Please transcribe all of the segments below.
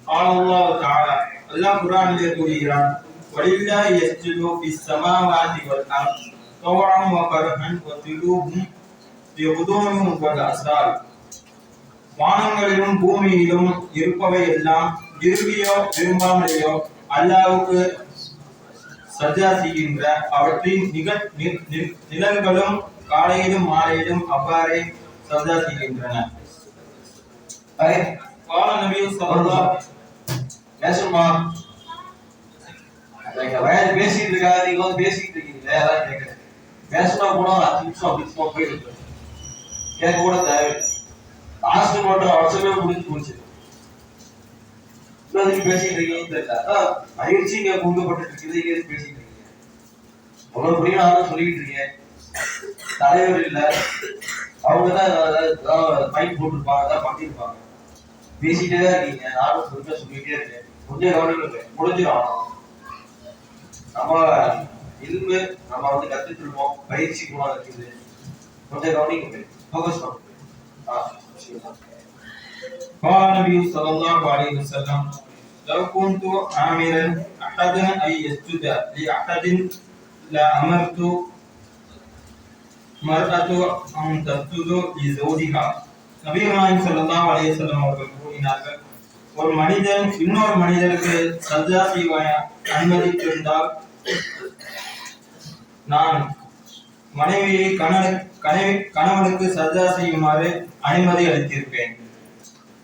قال الله تعالى الله குர்ஆனிலே கூறுகிறான் வலில்லாஹி யஸ்ஜுது ஃபிஸ் ஸமாவாதி வல் அர்த் தவ்அன் வ கர்ஹன் வ திலூஹும் யகுதூனுஹும் வல் அஸால். வானங்களிலும் பூமியிலும் இருப்பவை எல்லாம் விரும்பியோ விரும்பாமலேயோ அல்லாஹ்வுக்கு சஜ்ஜா செய்கின்ற அவற்றின் நிழல்களும் காலையிலும் மாலையிலும் அவ்வாறே சஜ்ஜா செய்கின்றன. قال النبي صلى الله பேசுமா வயது பேசிட்டு இருக்காது, நீங்க வந்து பேசிட்டு இருக்கீங்க. அதான் கேட்கறேன். பேசினா கூட 5 நிமிஷம் அப்படி சும்மா போயிருக்கு. கேட்க கூட தேவையில்லை. லாஸ்ட் மட்டும் அவசரமே முடிஞ்சு போச்சு. பேசிட்டு இருக்கீங்கன்னு தெரியல. அதான் பயிற்சி இங்க கொடுக்கப்பட்டு இருக்குது. இங்க பேசிட்டு இருக்கீங்க. அவ்வளவு புரிய நான் சொல்லிட்டு இருக்கேன். தலைவர் இல்ல, அவங்கதான் பைக் போட்டுருப்பாங்க, அதான் பண்ணிருப்பாங்க. பேசிட்டே தான் இருக்கீங்க. நானும் சொல்லிட்டே இருக்கேன். கொஞ்சம் கவனிக்க முடிஞ்சிடும். நம்ம இல்மு நம்ம வந்து கத்துட்டு இருக்கோம். பயிற்சி கூட இருக்குது. கொஞ்சம் கவனிக்க ஃபோக்கஸ் பண்ணுங்க. قال النبي صلى الله عليه وسلم لو كنت آمرا أحدا أن يسجد لأحد لأمرت مرأة أن تسجد لزوجها. நபி நாயகம் ஸல்லல்லாஹு அலைஹி வஸல்லம் அவர்கள் கூறினார்கள், ஒரு மனிதன் இன்னொரு மனிதனுக்கு சஜ்ஜா செய்ய அனுமதித்திருந்தால் நான் மனைவியை கணவனுக்கு சஜ்ஜா செய்யுமாறு அனுமதி அளித்திருப்பேன்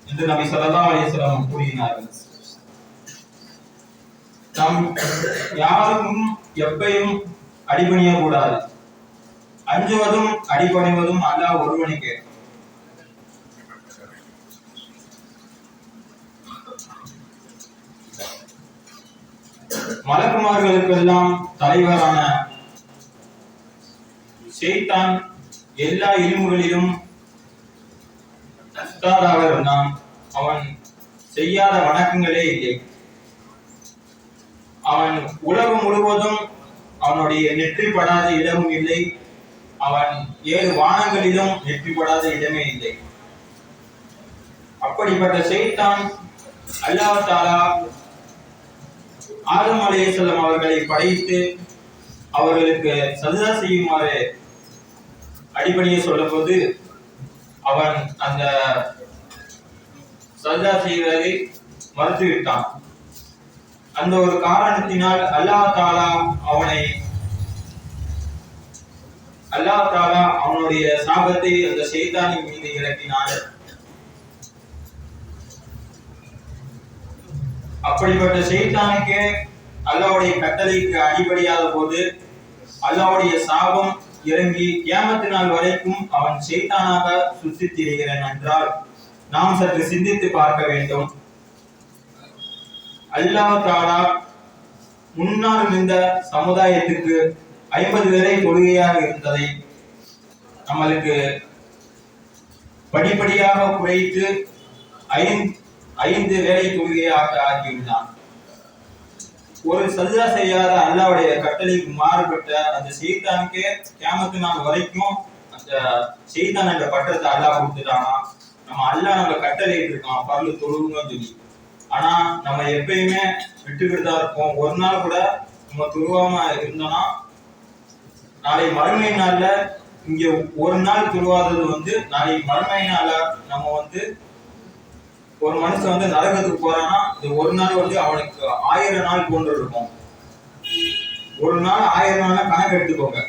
என்று நபி ஸல்லல்லாஹு அலைஹி வஸல்லம் கூறினார்கள். நாம் யாருக்கும் எப்பையும் அடிபணிய கூடாது. அஞ்சுவதும் அடிபணிவதும் அல்லாஹ் ஒருவனுக்கே. மலக்குமார்களுக்கெல்லாம் தலைவரான ஷைத்தான் எல்லா இல்முகளிலும் உஸ்தாதாக இருந்தான். அவன் செய்யாத வணக்கங்களே இல்லை. அவன் உலகம் முழுவதும் அவனுடைய நெற்றிப்படாத இடமும் இல்லை. அவன் 7 வானங்களிலும் நெற்றிப்படாத இடமே இல்லை. அப்படிப்பட்ட ஷைத்தான் அல்லாஹ் தஆலா ஆதம் அலைஹிஸ்ஸலாம் அவர்களை படைத்து அவர்களுக்கு சஜ்ஜா செய்யுமாறு அடிபணிய சொல்லும்போது அவன் அந்த சஜ்ஜா செய்வதை மறுத்துவிட்டான். அந்த ஒரு காரணத்தினால் அல்லாஹ் தஆலா அவனுடைய சாபத்தை அந்த ஷைத்தானின் மீது இறக்கினான். அப்படிப்பட்ட ஷைத்தானுக்கு அல்லாஹ்வுடைய கட்டளைக்கு அடிபடியாத போது அல்லாஹ்வுடைய சாபம் இறங்கி கியாமத் நாள் வரைக்கும் அவன் ஷைத்தானாக சுற்றித் திரிகிறான் என்றால் நாம் சற்று சிந்தித்து பார்க்க வேண்டும். அல்லாஹ் தஆலா முன்னால் இருந்த சமுதாயத்துக்கு 50 வேளை தொழுகையாக இருந்ததை நம்மளுக்கு படிப்படியாக குறைத்து 5 வேளை தொழுகையாக ஆக்கிவிட்டான். ஒரு சஜ்ஜா செய்யாத அல்லாஹ்வுடைய கட்டளைக்கு மாறுபட்ட அந்த ஷைத்தானுக்கே கியாமத் நாள் வரைக்கும் அந்த ஷைத்தான் என்ற பட்டத்தை அல்லாஹ் கொடுத்துட்டானா. நம்ம அல்லாஹ் நம்ம கட்டளை இருக்கான் பரலு தொழுவுன்னு சொல்லி. ஆனா நம்ம எப்பயுமே விட்டுக்கிட்டு தான் இருப்போம். ஒரு நாள் கூட நம்ம தொழுவாம இருந்தோம்னா நாளை மறுமை நாள்ல இங்க ஒரு நாள் தொழுவாதது வந்து நாளை மறுமை நாள்ல நம்ம வந்து ஒரு மனுஷன் வந்து நரகத்துக்கு போறான்னா இந்த ஒரு நாள் வந்து அவனுக்கு 1000 நாள் போன்று இருக்கும். ஒரு நாள் 1000 நாள் கணக்கு எடுத்துக்கோங்க.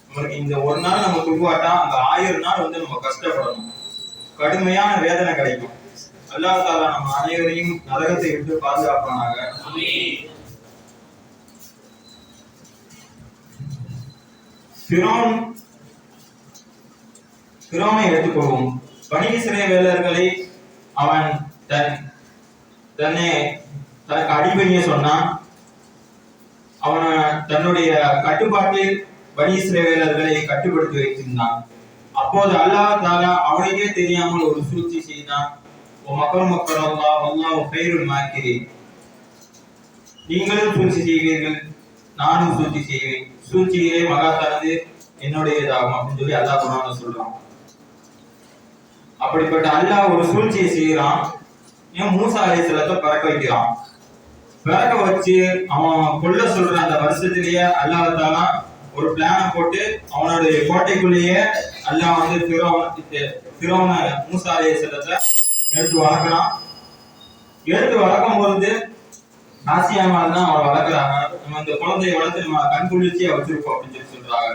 நம்மளுக்கு இந்த ஒரு நாள் நம்ம துருவாட்டா அந்த 1000 நாள் வந்து நம்ம கஷ்டப்படணும். கடுமையான வேதனை கிடைக்கும். அல்லாஹ் தஆலா நம்ம அனைவரையும் நரகத்தை விட்டு பாதுகாப்பானாக. ஃபிரௌனை எடுத்துக்கொள்வோம். பனி இஸ்ரவேலர்களை அவன் தனக்கு அடிபணிய சொன்னான். அவன் தன்னுடைய கட்டுப்பாட்டில் பனி இஸ்ரவேலர்களை கட்டுப்படுத்தி வைத்திருந்தான். அப்போது அல்லாஹ் தஆலா அவனுக்கே தெரியாமல் ஒரு சூழ்ச்சி செய்தான். நீங்களும் சூழ்ச்சி செய்வீர்கள், நானும் சூழ்ச்சி செய்வேன். சூழ்ச்சியிலே மகாத்தானது என்னுடையதாகும் அப்படின்னு சொல்லி அல்லாஹ் குர்ஆன்ல சொல்றான். அப்படிப்பட்ட அல்லாஹ் ஒரு சூழ்ச்சியை செய்யறான். மூசா அலைஹிஸ்ஸலாத்தை பிறக்க வைக்கிறான். பிறக்க வச்சு அவன் கொல்ல சொல்ற அந்த வருஷத்திலேயே அல்லாஹ் தஆலா ஒரு பிளான போட்டு அவனுடைய கோட்டைக்குள்ளேயே அல்லாஹ் வந்து ஃபிரௌன மூசா அலைஹிஸ்ஸலாத்தை எடுத்து வளர்க்கிறான். எடுத்து வளர்க்கும் பொழுது ஆசியாமால் தான் அவரை வளர்க்குறாங்க. நம்ம இந்த குழந்தைய வளர்த்து நம்ம கண் குளிர்ச்சியா வச்சிருக்கோம் அப்படின்னு சொல்றாங்க.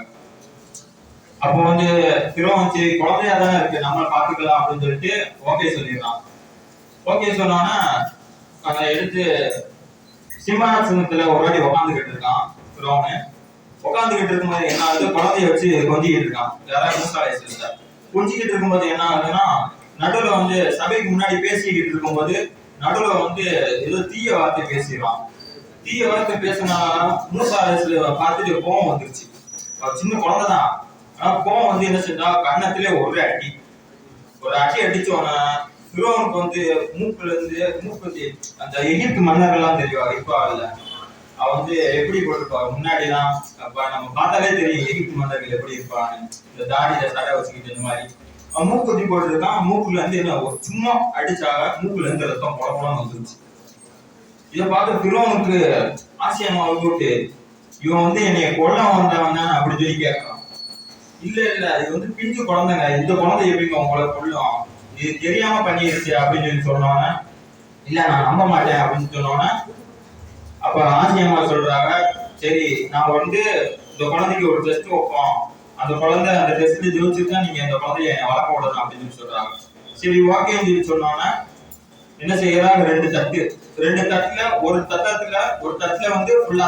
அப்போ வந்து ஃபிரௌன் சரி குழந்தையா தானே இருக்கு நம்ம பாத்துக்கலாம் அப்படின்னு சொல்லிட்டு ஓகே சொல்லிடுறான். ஓகே சொன்னோன்னா அதை எடுத்து சிம்மாசனத்துல ஒரு வாட்டி உட்காந்துக்கிட்டு இருக்கான் ஃபிரௌன். உட்காந்துக்கிட்டு இருக்கும்போது என்ன ஆகுது, குழந்தைய வச்சு கொஞ்சிக்கிட்டு இருக்கான். யாராவது மூசா அலைஹிஸ்ஸலாம் கொஞ்சிக்கிட்டு இருக்கும்போது என்ன ஆகுதுன்னா, நடுவுல வந்து சபைக்கு முன்னாடி பேசிக்கிட்டு இருக்கும்போது நடுவுல வந்து ஏதோ தீய வார்த்தை பேசிடுவான். தீய வார்த்தை பேசினால மூசா அலைஹிஸ்ஸலாம் பார்த்துட்டு கோவம் வந்துருச்சு. சின்ன குழந்தை தான், ஆனா கோவம் வந்து என்ன செஞ்சா கன்னத்திலே ஒரு அடி அடிச்சோன்னா ஃபிரௌனுக்கு வந்து மூக்கு அந்த எகிப்து மன்னர்கள்லாம் தெரியும். இப்ப இல்ல அவன் வந்து எப்படி போட்டிருப்பாரு முன்னாடிலாம், அப்ப நம்ம பார்த்தாலே தெரியும் எகிப்து மன்னர்கள் எப்படி இருப்பாங்க. இந்த தாடியில சடை வச்சுக்கிட்டு இந்த மாதிரி அவன் மூக்குத்தி போட்டிருக்கான். மூக்குல இருந்து என்ன சும்மா அடிச்சாக மூக்குல இருந்து ரத்தம் குழம்புலாம் வந்துருச்சு. இதை பார்த்து ஃபிரௌனுக்கு ஆசியமாவை கூட்டு இவன் வந்து என்னைய கொல்ல வந்தவன் தான் அப்படி சொல்லி கேட்கறான். இல்ல இது வந்து பிஞ்சு குழந்தைங்க, இந்த குழந்தை எப்படிங்க உங்களை கொல்லும், இது தெரியாம பண்ணிருச்சு அப்படின்னு சொல்லி சொன்னோன்னே இல்ல நான் நம்ப மாட்டேன் அப்படின்னு சொன்னோன்னே அப்ப ஆசியம்மா சொல்றாங்க, சரி நான் வந்து இந்த குழந்தைக்கு ஒரு டெஸ்ட் வைப்போம், அந்த குழந்தை அந்த டெஸ்ட்ல ஜெயிச்சுட்டு தான் நீங்க இந்த குழந்தைய வளர்க்க விடணும் அப்படின்னு சொல்லி சொல்றாங்க. சரி ஓகேன்னு சொல்லி சொன்னோன்னே என்ன செய்யறாங்க, ரெண்டு தட்டுல ஒரு தட்டுல வந்து ஃபுல்லா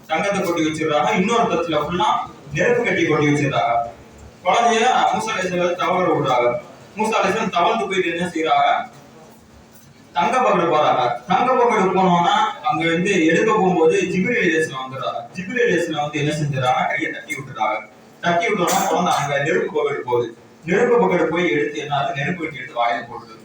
தங்கத்தை கொட்டி வச்சிடுறாங்க, இன்னொரு தட்டுல ஃபுல்லா நெருப்பு கட்டி கொட்டி வச்சிருக்காங்க. குழந்தைய மூசா அலைஹிஸ்ஸலாம் தவற விடுறாங்க. மூசா அலைஹிஸ்ஸலாம் தவழ்ந்து போயிட்டு என்ன செய்யறாங்க, தங்க பகடு போறாங்க. தங்க பகடு போனோம்னா அங்க வந்து எடுக்க போகும்போது ஜிப்ரீல் அலைஹிஸ்ஸலாம் வந்துடுறாங்க. ஜிப்ரீல் அலைஹிஸ்ஸலாம் வந்து என்ன செஞ்சுறாங்க, கையை தட்டி விட்டுறாங்க. தட்டி விட்டோம்னா குழந்தை அங்க நெருப்பு பகடு போகுது. நெருப்பு பகடு போய் எடுத்து என்ன ஆகுது, நெருப்பு கட்டி எடுத்து வாயில போட்டுருது.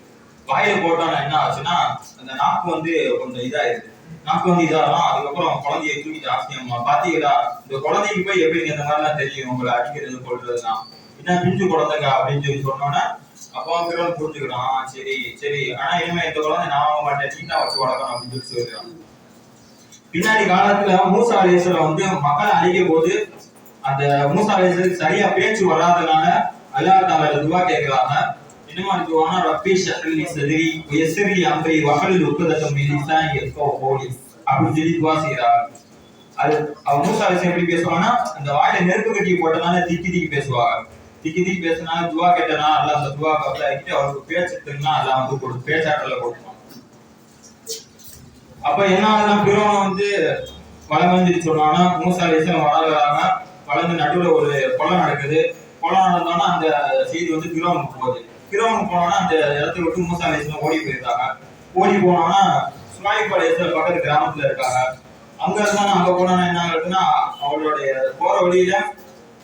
வாயில போட்டோம்னா என்ன ஆச்சுன்னா அந்த நாக்கு வந்து கொஞ்சம் இதாயிருது. நாக்கு வந்து இதாகும். அதுக்கப்புறம் குழந்தைய தூக்கிட்டு ஆசியம்மா பாத்தீங்களா, இந்த குழந்தைக்கு போய் எப்படிங்க இந்த மாதிரிலாம் தெரியும் உங்களை அடிக்கிறது கொள்றதுனா, என்ன பிஞ்சு குழந்தைங்க அப்படின்னு சொல்லி சொன்னோன்னே அப்போ ஃபிரௌன் புரிஞ்சுக்கிறான். சரி ஆனா இனிமே இந்த குழந்தை நான் வாங்க மாட்டேன், நீ தான் வச்சு வளர்க்கணும் அப்படின்னு சொல்லி சொல்லிடுறான். பின்னாடி காலத்துல மூசா அலைஹிஸ்ஸலாம் வந்து மக்களை அழிக்கும் போது அந்த மூசா அலைஹிஸ்ஸலாத்துக்கு சரியா பேச்சு வராதனால அல்லாஹ் தஆலா துஆ கேக்குறாங்க. என்னமா துஆனா ரப்பி ஷ்ரஹ் லி சத்ரி வ யஸ்ஸிர் லி அம்ரி வஹ்லுல் உக்ததம் மின் லிசானி யஃப்கஹு கௌலி அப்படின்னு சொல்லி துஆ செய்றாங்க. அது அவங்க மூசா அலைஹிஸ்ஸலாம் எப்படி பேசுவாங்கன்னா, அந்த வாயில நெருப்பு கட்டி போட்டனால திக்கி பேசுவாங்க. திக்கி பேசினாலும் துவா கேட்டனா அல்லாஹ் அந்த துவா கபூல் ஆக்கிட்டு அவருக்கு பேச்சுன்னா அல்லாஹ் வந்து பேச்சாற்றல கொடுப்பான். அப்ப என்ன ஆகுதுன்னா ஃபிரௌன் வந்து வளர்ந்து சொன்னான்னா மூசா அலைஹிஸ்ஸலாம் வளர்றாங்க. வளர்ந்து நடுவுல ஒரு கொலை நடக்குது. கொலை நடந்தோன்னா அந்த செய்தி வந்து ஃபிரௌனுக்கு போகுது. ஃபிரௌனுக்கு போனோன்னா அந்த இடத்தை விட்டு மூசா அலைஹிஸ்ஸலாம் ஓடி போயிருக்காங்க. ஓடி போனோன்னா சுவாயிப் அலைஹிஸ்ஸலாம் பக்கத்து கிராமத்துல இருக்காங்க. அங்க இருந்தாலும் அங்க போனோன்னா என்ன ஆகுதுன்னா அவளுடைய போற வழியில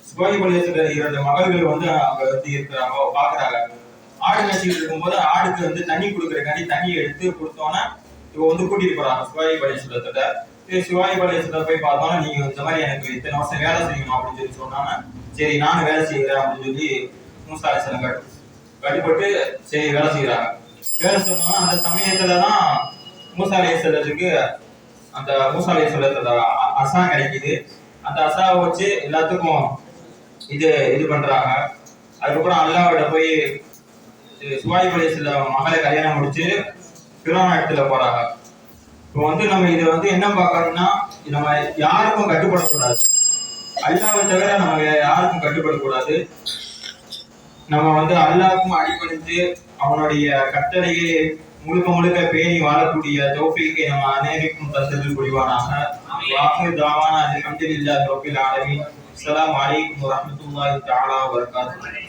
சுவாயிப் அலைஹிஸ்ஸலாம் 2 மகள்கள் வந்து அங்க வந்து இருக்கிறாங்க, பாக்குறாங்க. ஆடு மேய்ச்சிட்டு இருக்கும்போது ஆடுக்கு வந்து தண்ணி கொடுக்கறதுக்காண்டி தண்ணியை எடுத்து கொடுத்தோன்னா இவ வந்து கூட்டிட்டு போறாங்க சுவாயிப் அலைஹிஸ்ஸலத்தை. சுவாயிப் அலைஹிஸ்ஸலாம் போய் பார்த்தோன்னா நீங்க இந்த மாதிரி எனக்கு இத்தனை வருஷம் வேலை செய்யணும் அப்படின்னு சொல்லி சொன்னாங்க. சரி நானும் வேலை செய்யறேன் அப்படின்னு சொல்லி மூசா அலைஹிஸ்ஸலாம் கட்டுப்பட்டு சரி வேலை செய்யறாங்க. வேலை சொன்னோம்னா அந்த சமயத்துலதான் மூசா அலைஹிஸ்ஸலாத்துக்கு அந்த மூசா அலைஹிஸ்ஸலாத்தோட அசா கிடைக்குது. அந்த அசாவை வச்சு எல்லாத்துக்கும் இது பண்றாங்க. அதுக்கப்புறம் அல்லாஹ்விட போய் சுவாயிப் அலைஹிஸ்ஸலாம் மகளை கல்யாணம் முடிச்சு ஃபிரௌன் இடத்துல போறாங்க. இப்போ வந்து நம்ம இதை வந்து என்ன பார்க்கணும்னா, நம்ம யாருக்கும் கட்டுப்படக்கூடாது, அல்லாஹ்வை தவிர நம்ம யாருக்கும் கட்டுப்படக்கூடாது. நம்ம வந்து அல்லாஹ்வுக்கும் அடிபணிந்து அவனுடைய கட்டளையை முழுக்க பேணி வாழக்கூடிய தௌஃபீக்கை நம்ம அனைவருக்கும் தந்ததில் புரிவானாக. வாஹிர் தாவானா அல்ஹம்துலில்லாஹி ரப்பில் ஆலமீன். அஸ்ஸலாமு அலைக்கும் வரஹ்மத்துல்லாஹி தஆலா வபரகாத்துஹு.